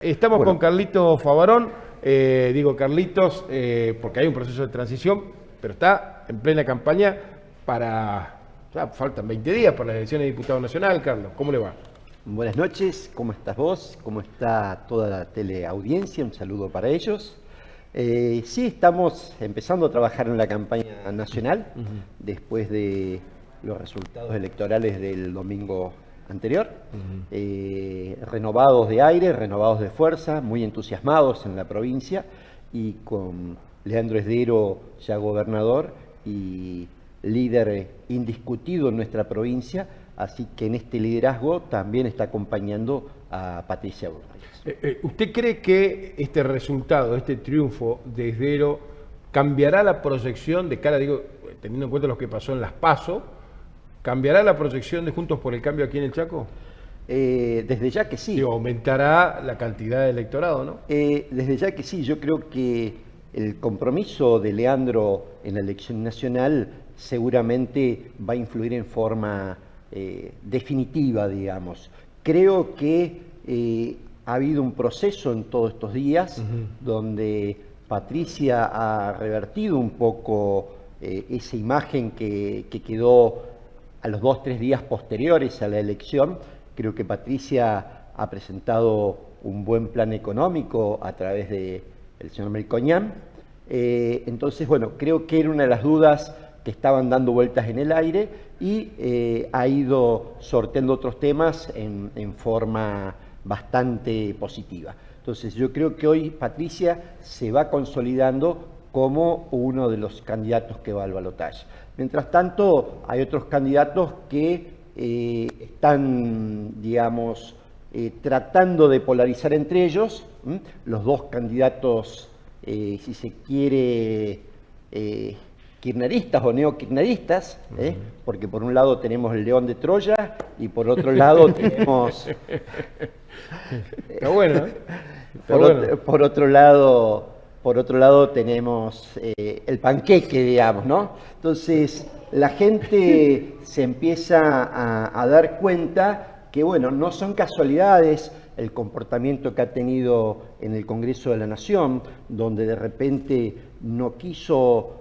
Estamos Bueno, con Carlitos Favarón, digo Carlitos porque hay un proceso de transición, pero está en plena campaña ya faltan 20 días para las elecciones de diputado nacional. Carlos, ¿cómo le va? buenas noches, ¿cómo estás vos? ¿Cómo está toda la teleaudiencia? Un saludo para ellos. Sí, estamos empezando a trabajar en la campaña nacional después de los resultados electorales del domingo anterior. Renovados de aire, renovados de fuerza, muy entusiasmados en la provincia y con Leandro Esdero ya gobernador y líder indiscutido en nuestra provincia, así que en este liderazgo también está acompañando a Patricia Bullrich. ¿Usted cree que este resultado, este triunfo de Esdero, cambiará la proyección de cara, digo, teniendo en cuenta lo que pasó en las PASO, cambiará la proyección de Juntos por el Cambio aquí en el Chaco? Desde ya que sí. Digo, aumentará la cantidad de electorado, ¿no? Desde ya que sí, yo creo que el compromiso de Leandro en la elección nacional seguramente va a influir en forma definitiva, digamos. Creo que ha habido un proceso en todos estos días donde Patricia ha revertido un poco esa imagen que quedó a los 2 o 3 días posteriores a la elección. Creo que Patricia ha presentado un buen plan económico a través del señor Melconian. Entonces, bueno, creo que era una de las dudas que estaban dando vueltas en el aire y ha ido sorteando otros temas en forma bastante positiva. Entonces, yo creo que hoy Patricia se va consolidando como uno de los candidatos que va al balotaje. Mientras tanto, hay otros candidatos que están, digamos, tratando de polarizar entre ellos. Los dos candidatos, si se quiere, kirchneristas o neokirchneristas, porque por un lado tenemos el León de Troya y por otro lado tenemos... Está bueno, ¿eh? Está bueno. Por otro lado tenemos el panqueque, digamos, ¿no? Entonces, la gente se empieza a dar cuenta que, bueno, no son casualidades el comportamiento que ha tenido en el Congreso de la Nación, donde de repente no quiso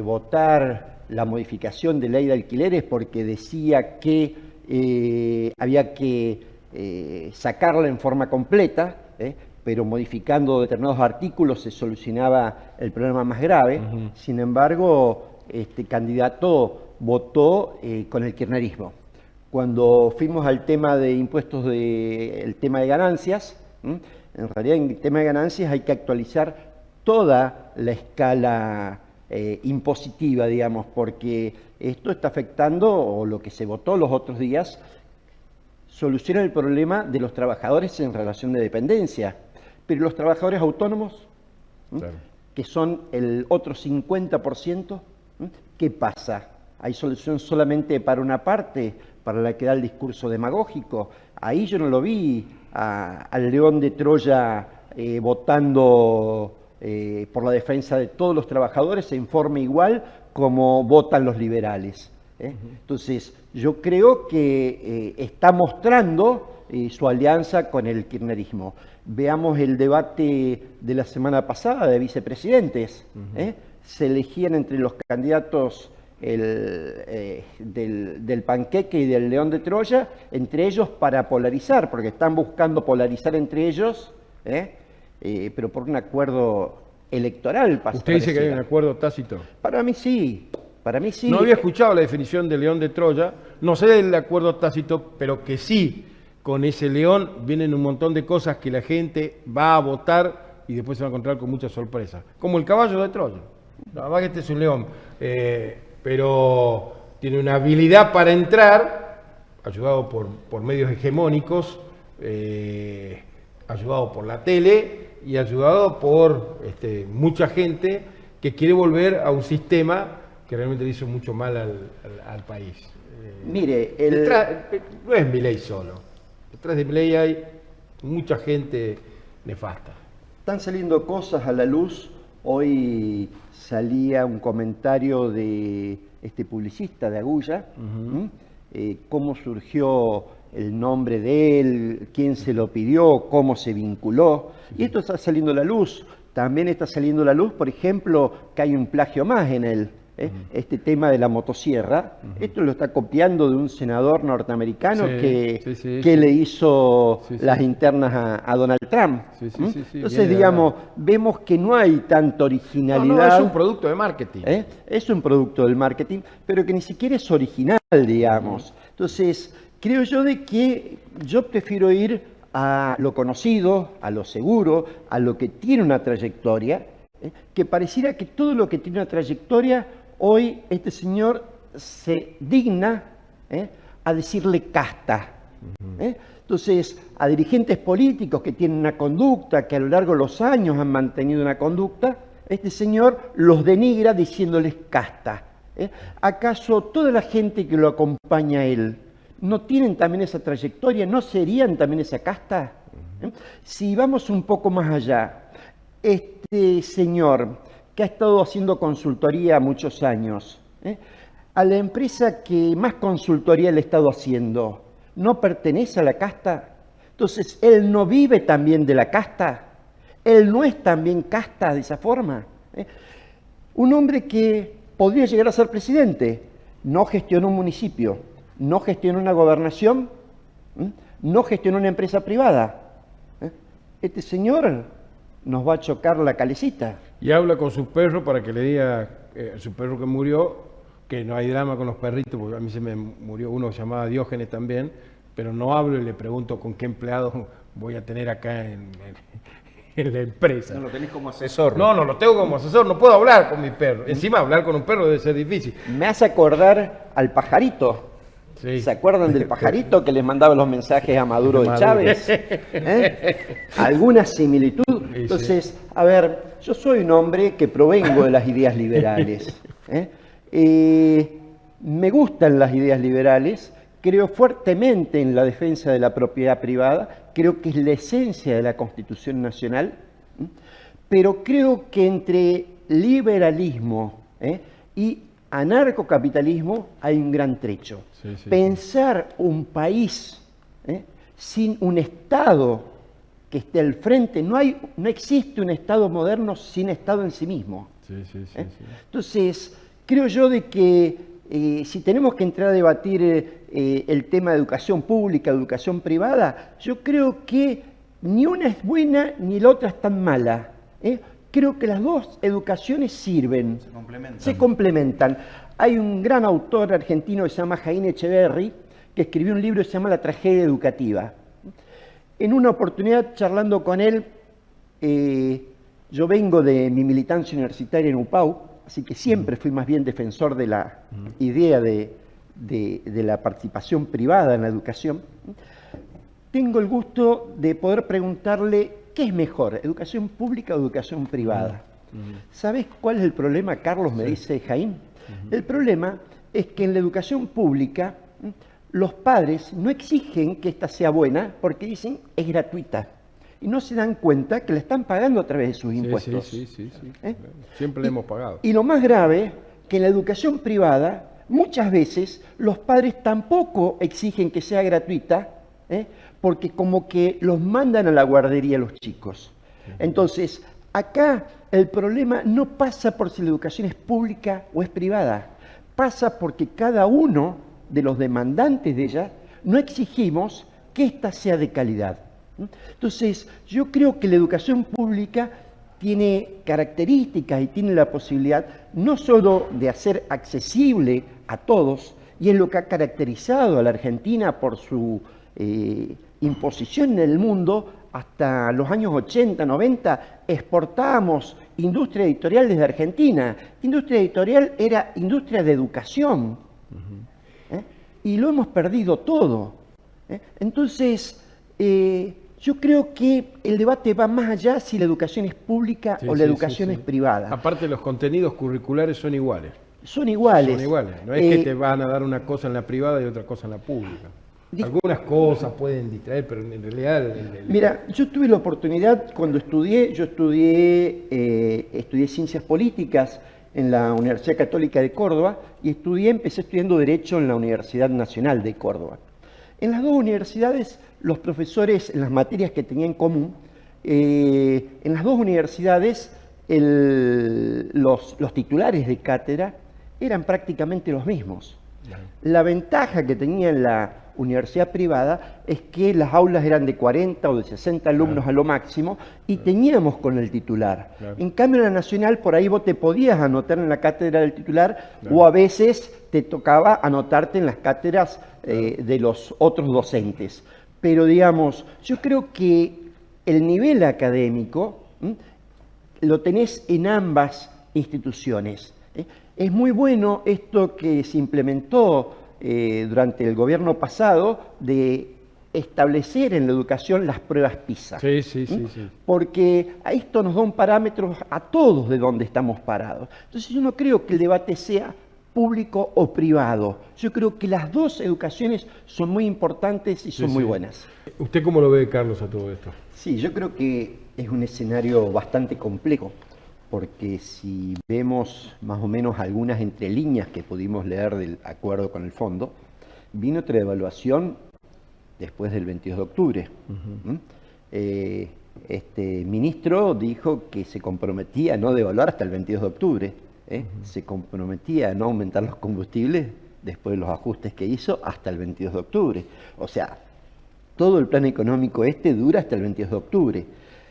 votar la modificación de ley de alquileres porque decía que había que sacarla en forma completa, pero modificando determinados artículos se solucionaba el problema más grave. Sin embargo, este candidato votó con el kirchnerismo. Cuando fuimos al tema de impuestos, el tema de ganancias, en realidad en el tema de ganancias hay que actualizar toda la escala impositiva, digamos, porque esto está afectando, o lo que se votó los otros días, soluciona el problema de los trabajadores en relación de dependencia, pero los trabajadores autónomos, Claro. que son el otro 50%, ¿qué pasa? ¿Hay solución solamente para una parte, para la que da el discurso demagógico? Ahí yo no lo vi al León de Troya votando por la defensa de todos los trabajadores en forma igual como votan los liberales. Entonces, yo creo que está mostrando su alianza con el kirchnerismo. Veamos el debate de la semana pasada de vicepresidentes. Se elegían entre los candidatos del panqueque y del León de Troya, entre ellos para polarizar, porque están buscando polarizar entre ellos, pero por un acuerdo electoral. ¿Usted dice que hay un acuerdo tácito? Para mí sí. Para mí sí. No había escuchado la definición de León de Troya, no sé del acuerdo tácito, pero que sí, con ese león vienen un montón de cosas que la gente va a votar y después se va a encontrar con muchas sorpresas. Como el caballo de Troya. La verdad que este es un león, pero tiene una habilidad para entrar, ayudado por medios hegemónicos, ayudado por la tele y ayudado por mucha gente que quiere volver a un sistema que realmente le hizo mucho mal al país. Mire, no es Milei solo. Detrás de Milei hay mucha gente nefasta. están saliendo cosas a la luz. Hoy salía un comentario de este publicista de Agulla, cómo surgió el nombre de él, quién se lo pidió, cómo se vinculó. Y esto está saliendo a la luz. También está saliendo a la luz, por ejemplo, que hay un plagio más en él. Este tema de la motosierra, esto lo está copiando de un senador norteamericano que le hizo las internas a Donald Trump. Entonces, digamos, vemos que no hay tanta originalidad. No, es un producto de marketing. Es un producto del marketing, pero que ni siquiera es original, digamos. Entonces, creo yo de que yo prefiero ir a lo conocido, a lo seguro, a lo que tiene una trayectoria, que pareciera que todo lo que tiene una trayectoria, hoy este señor se digna a decirle casta. Entonces, a dirigentes políticos que tienen una conducta, que a lo largo de los años han mantenido una conducta, este señor los denigra diciéndoles casta. ¿Acaso toda la gente que lo acompaña a él no tienen también esa trayectoria? ¿No serían también esa casta? Si vamos un poco más allá, este señor que ha estado haciendo consultoría muchos años, a la empresa que más consultoría le ha estado haciendo, ¿no pertenece a la casta? Entonces, ¿él no vive también de la casta? ¿Él no es también casta de esa forma? Un hombre que podría llegar a ser presidente, no gestionó un municipio, no gestionó una gobernación, no gestionó una empresa privada. Este señor nos va a chocar la calecita. Y habla con su perro para que le diga a su perro que murió que no hay drama con los perritos, porque a mí se me murió uno que se llamaba Diógenes también, pero no hablo y le pregunto con qué empleado voy a tener acá en la empresa. No lo tenés como asesor. No lo tengo como asesor, no puedo hablar con mi perro. Encima hablar con un perro debe ser difícil. Me hace acordar al pajarito. Sí. ¿Se acuerdan del pajarito que les mandaba los mensajes a Maduro de Chávez? ¿Alguna similitud? Entonces, a ver, yo soy un hombre que provengo de las ideas liberales. Me gustan las ideas liberales, creo fuertemente en la defensa de la propiedad privada, creo que es la esencia de la Constitución Nacional, pero creo que entre liberalismo y anarcocapitalismo hay un gran trecho. Pensar un país sin un Estado que esté al frente, no existe un Estado moderno sin Estado en sí mismo. Entonces, creo yo de que si tenemos que entrar a debatir el tema de educación pública, educación privada, yo creo que ni una es buena ni la otra es tan mala. Creo que las dos educaciones sirven, se complementan. Hay un gran autor argentino que se llama Jaime Echeverry, que escribió un libro que se llama La tragedia educativa. En una oportunidad, charlando con él, yo vengo de mi militancia universitaria en UPAU, así que siempre fui más bien defensor de la idea de la participación privada en la educación. Tengo el gusto de poder preguntarle ¿qué es mejor, educación pública o educación privada? ¿Sabes cuál es el problema, Carlos? Me dice Jaime. El problema es que en la educación pública los padres no exigen que ésta sea buena porque dicen es gratuita. Y no se dan cuenta que la están pagando a través de sus impuestos. Siempre la hemos pagado. Y lo más grave, que en la educación privada muchas veces los padres tampoco exigen que sea gratuita, porque como que los mandan a la guardería los chicos. Entonces, acá el problema no pasa por si la educación es pública o es privada, pasa porque cada uno de los demandantes de ella no exigimos que ésta sea de calidad. Entonces, yo creo que la educación pública tiene características y tiene la posibilidad no solo de hacer accesible a todos, y es lo que ha caracterizado a la Argentina por su imposición en el mundo. Hasta los años 80, 90, exportábamos industria editorial desde Argentina. Industria editorial era industria de educación. Y lo hemos perdido todo. Entonces, yo creo que el debate va más allá si la educación es pública o la educación es privada. Aparte, los contenidos curriculares son iguales. Son iguales. Son iguales. No es que te van a dar una cosa en la privada y otra cosa en la pública. Algunas cosas pueden distraer, pero en realidad... Mira, yo tuve la oportunidad cuando estudié Ciencias Políticas en la Universidad Católica de Córdoba y empecé estudiando Derecho en la Universidad Nacional de Córdoba. En las dos universidades, los profesores, en las materias que tenían en común, en las dos universidades los titulares de cátedra eran prácticamente los mismos. La ventaja que tenía en la universidad privada es que las aulas eran de 40 o de 60 alumnos a lo máximo y teníamos con el titular. En cambio en la nacional por ahí vos te podías anotar en la cátedra del titular o a veces te tocaba anotarte en las cátedras de los otros docentes. Pero digamos, yo creo que el nivel académico lo tenés en ambas instituciones. Es muy bueno esto que se implementó durante el gobierno pasado de establecer en la educación las pruebas PISA. Sí. Porque a esto nos da un parámetro a todos de dónde estamos parados. Entonces yo no creo que el debate sea público o privado. Yo creo que las dos educaciones son muy importantes y son muy buenas. ¿Usted cómo lo ve, Carlos, a todo esto? Sí, yo creo que es un escenario bastante complejo, porque si vemos más o menos algunas entrelíneas que pudimos leer del acuerdo con el fondo, vino otra evaluación después del 22 de octubre. Este ministro dijo que se comprometía a no devaluar hasta el 22 de octubre, se comprometía a no aumentar los combustibles después de los ajustes que hizo hasta el 22 de octubre. O sea, todo el plan económico dura hasta el 22 de octubre.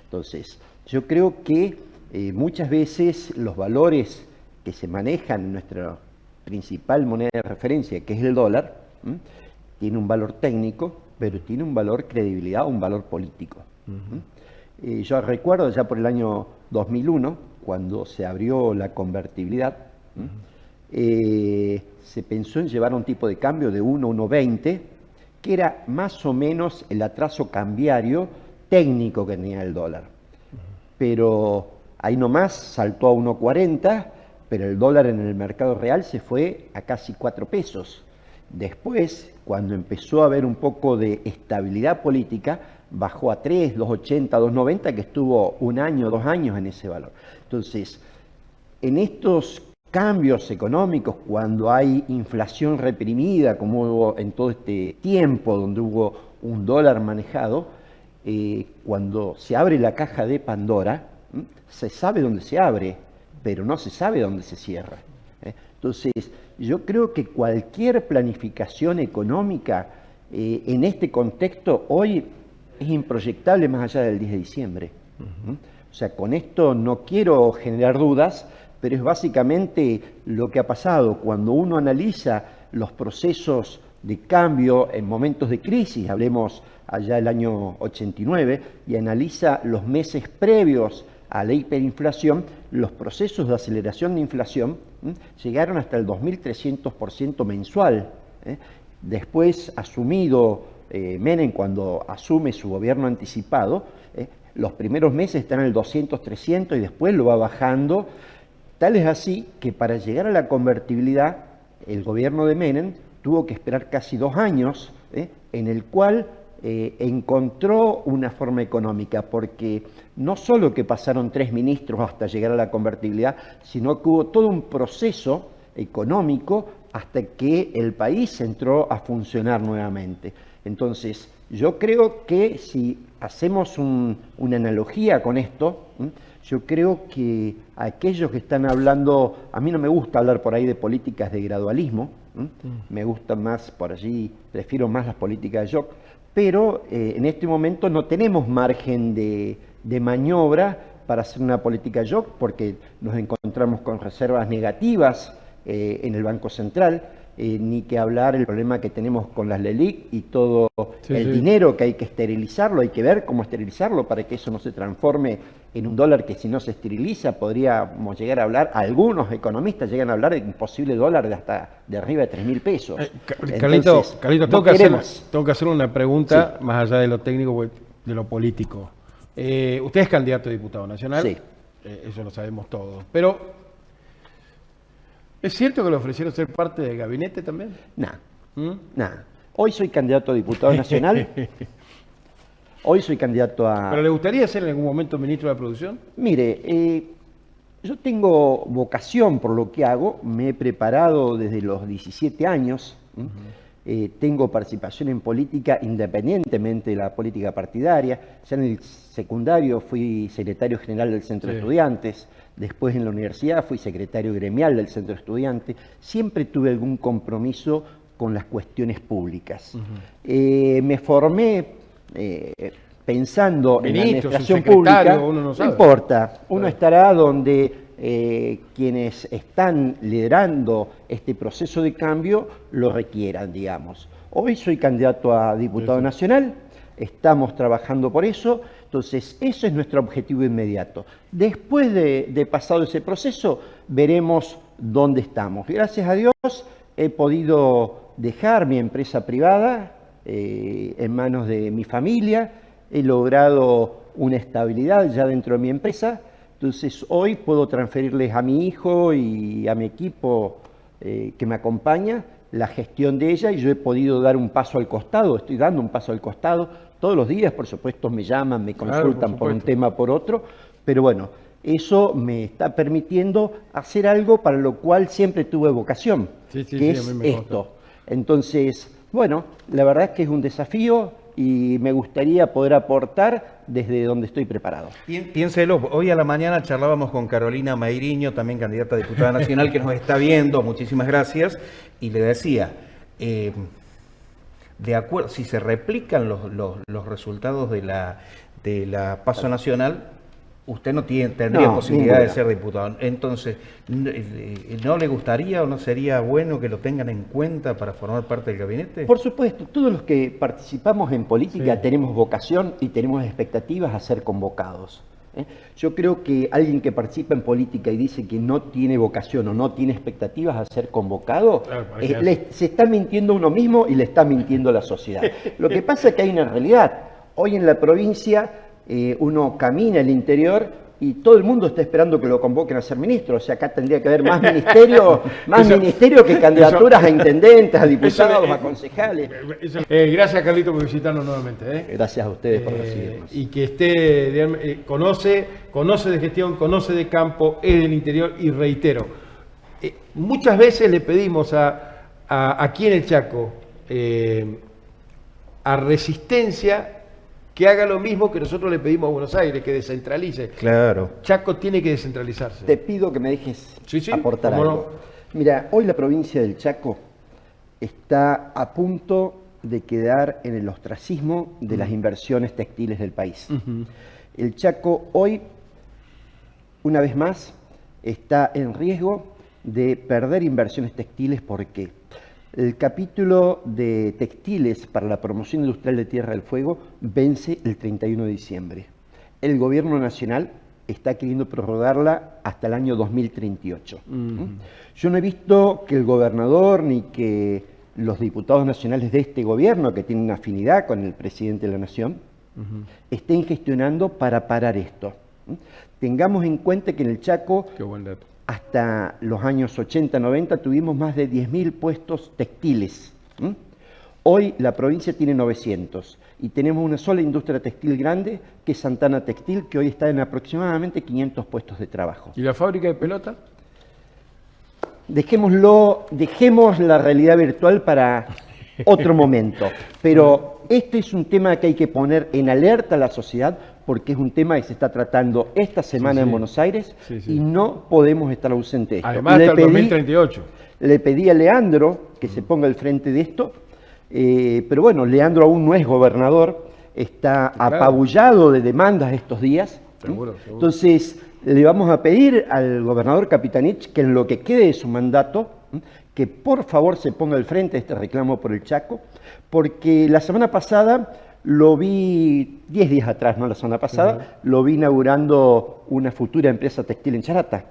Entonces, yo creo que muchas veces los valores que se manejan en nuestra principal moneda de referencia, que es el dólar, tiene un valor técnico, pero tiene un valor credibilidad, un valor político. Yo recuerdo ya por el año 2001, cuando se abrió la convertibilidad, se pensó en llevar un tipo de cambio de 1 a 1,20, que era más o menos el atraso cambiario técnico que tenía el dólar. Pero ahí nomás saltó a 1,40, pero el dólar en el mercado real se fue a casi 4 pesos. Después, cuando empezó a haber un poco de estabilidad política, bajó a 3, 2,80, 2,90, que estuvo 1 año, 2 años en ese valor. Entonces, en estos cambios económicos, cuando hay inflación reprimida, como hubo en todo este tiempo, donde hubo un dólar manejado, cuando se abre la caja de Pandora, se sabe dónde se abre, pero no se sabe dónde se cierra. Entonces, yo creo que cualquier planificación económica en este contexto hoy es improyectable más allá del 10 de diciembre. O sea, con esto no quiero generar dudas, pero es básicamente lo que ha pasado. Cuando uno analiza los procesos de cambio en momentos de crisis, hablemos allá del año 89, y analiza los meses previos a la hiperinflación, los procesos de aceleración de inflación llegaron hasta el 2.300% mensual. Después, asumido Menem, cuando asume su gobierno anticipado, los primeros meses están en el 200, 300 y después lo va bajando. Tal es así que para llegar a la convertibilidad, el gobierno de Menem tuvo que esperar casi 2 años, en el cual encontró una forma económica, porque no solo que pasaron 3 ministros hasta llegar a la convertibilidad, sino que hubo todo un proceso económico hasta que el país entró a funcionar nuevamente. Entonces, yo creo que si hacemos una analogía con esto, yo creo que aquellos que están hablando, a mí no me gusta hablar por ahí de políticas de gradualismo, me gusta más por allí, prefiero más las políticas de shock, pero en este momento no tenemos margen de maniobra para hacer una política de shock porque nos encontramos con reservas negativas en el Banco Central, ni que hablar el problema que tenemos con las LELIQ y todo dinero que hay que esterilizarlo, hay que ver cómo esterilizarlo para que eso no se transforme en un dólar que si no se esteriliza podríamos llegar a hablar, algunos economistas llegan a hablar de un posible dólar de hasta de arriba de 3.000 pesos. Carlito, Entonces, tengo que hacer una pregunta más allá de lo técnico, de lo político. Usted es candidato a diputado nacional, eso lo sabemos todos, pero ¿es cierto que le ofrecieron ser parte del gabinete también? Nada. Hoy soy candidato a diputado nacional. Hoy soy candidato a... ¿Pero le gustaría ser en algún momento ministro de la Producción? Mire, yo tengo vocación por lo que hago. Me he preparado desde los 17 años. tengo participación en política independientemente de la política partidaria. Ya en el secundario fui secretario general del Centro de Estudiantes, después en la universidad fui secretario gremial del Centro de Estudiantes. Siempre tuve algún compromiso con las cuestiones públicas. Me formé pensando en la administración pública. No importa, uno estará donde quienes están liderando este proceso de cambio lo requieran, digamos. Hoy soy candidato a diputado nacional, estamos trabajando por eso, entonces eso es nuestro objetivo inmediato. Después de pasado ese proceso, veremos dónde estamos. Gracias a Dios he podido dejar mi empresa privada en manos de mi familia, he logrado una estabilidad ya dentro de mi empresa. Entonces hoy puedo transferirles a mi hijo y a mi equipo que me acompaña la gestión de ella, y yo he podido dar un paso al costado, estoy dando un paso al costado. Todos los días, por supuesto, me llaman, me consultan por un tema, por otro, pero bueno, eso me está permitiendo hacer algo para lo cual siempre tuve vocación, que es esto. Entonces, bueno, la verdad es que es un desafío y me gustaría poder aportar desde donde estoy preparado. Piénselo, hoy a la mañana charlábamos con Carolina Mairiño, también candidata a diputada nacional, que nos está viendo, muchísimas gracias, y le decía, de acuerdo, si se replican los resultados de la PASO nacional, usted no tendría posibilidad de ser diputado. Entonces, ¿no le gustaría o no sería bueno que lo tengan en cuenta para formar parte del gabinete? Por supuesto, todos los que participamos en política tenemos vocación y tenemos expectativas a ser convocados. Yo creo que alguien que participa en política y dice que no tiene vocación o no tiene expectativas a ser convocado, se está mintiendo uno mismo y le está mintiendo a la sociedad. Lo que pasa es que hay una realidad. Hoy en la provincia uno camina el interior y todo el mundo está esperando que lo convoquen a ser ministro. O sea, acá tendría que haber más ministerio que candidaturas a intendentes, a diputados, a concejales. Gracias, Carlito, por visitarnos nuevamente. Gracias a ustedes por recibirnos. Y que esté, conoce de gestión, conoce de campo, es del interior, y reitero, muchas veces le pedimos aquí en el Chaco a Resistencia que haga lo mismo que nosotros le pedimos a Buenos Aires, que descentralice. Claro. Chaco tiene que descentralizarse. Te pido que me dejes aportar algo. No. Mira, hoy la provincia del Chaco está a punto de quedar en el ostracismo de las inversiones textiles del país. El Chaco hoy, una vez más, está en riesgo de perder inversiones textiles. ¿Por qué? El capítulo de textiles para la promoción industrial de Tierra del Fuego vence el 31 de diciembre. El gobierno nacional está queriendo prorrogarla hasta el año 2038. Yo no he visto que el gobernador ni que los diputados nacionales de este gobierno, que tienen una afinidad con el presidente de la Nación, estén gestionando para parar esto. Tengamos en cuenta que en el Chaco, hasta los años 80-90, tuvimos más de 10.000 puestos textiles. Hoy la provincia tiene 900 y tenemos una sola industria textil grande, que es Santana Textil, que hoy está en aproximadamente 500 puestos de trabajo. ¿Y la fábrica de pelota? Dejemos la realidad virtual para otro momento, pero este es un tema que hay que poner en alerta a la sociedad, porque es un tema que se está tratando esta semana en Buenos Aires y no podemos estar ausentes de esto. Además, hasta el 2038. Le pedí a Leandro que se ponga al frente de esto, pero bueno, Leandro aún no es gobernador, está apabullado de demandas estos días. Seguro. Entonces, le vamos a pedir al gobernador Capitanich que en lo que quede de su mandato, que por favor se ponga al frente de este reclamo por el Chaco, porque la semana pasada lo vi, 10 días atrás, no la semana pasada, lo vi inaugurando una futura empresa textil en Charata,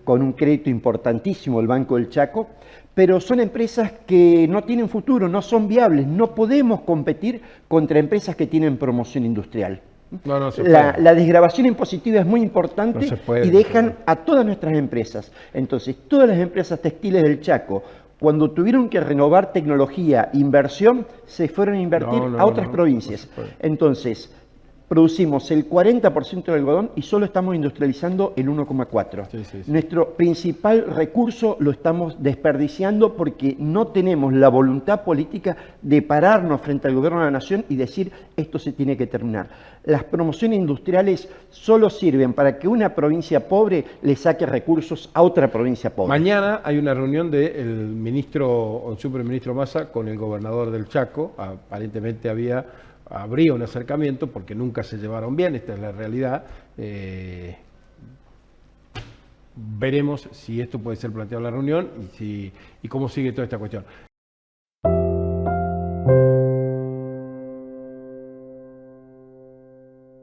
con un crédito importantísimo del Banco del Chaco, pero son empresas que no tienen futuro, no son viables, no podemos competir contra empresas que tienen promoción industrial. La desgravación impositiva es muy importante y dejan a todas nuestras empresas. Entonces, todas las empresas textiles del Chaco, cuando tuvieron que renovar tecnología, inversión, se fueron a invertir a otras provincias. Entonces, producimos el 40% del algodón y solo estamos industrializando el 1,4%. Sí, sí, sí. Nuestro principal recurso lo estamos desperdiciando porque no tenemos la voluntad política de pararnos frente al gobierno de la nación y decir esto se tiene que terminar. Las promociones industriales solo sirven para que una provincia pobre le saque recursos a otra provincia pobre. Mañana hay una reunión del ministro o el superministro Massa con el gobernador del Chaco. Aparentemente habría un acercamiento porque nunca se llevaron bien, esta es la realidad. Veremos si esto puede ser planteado en la reunión y cómo sigue toda esta cuestión.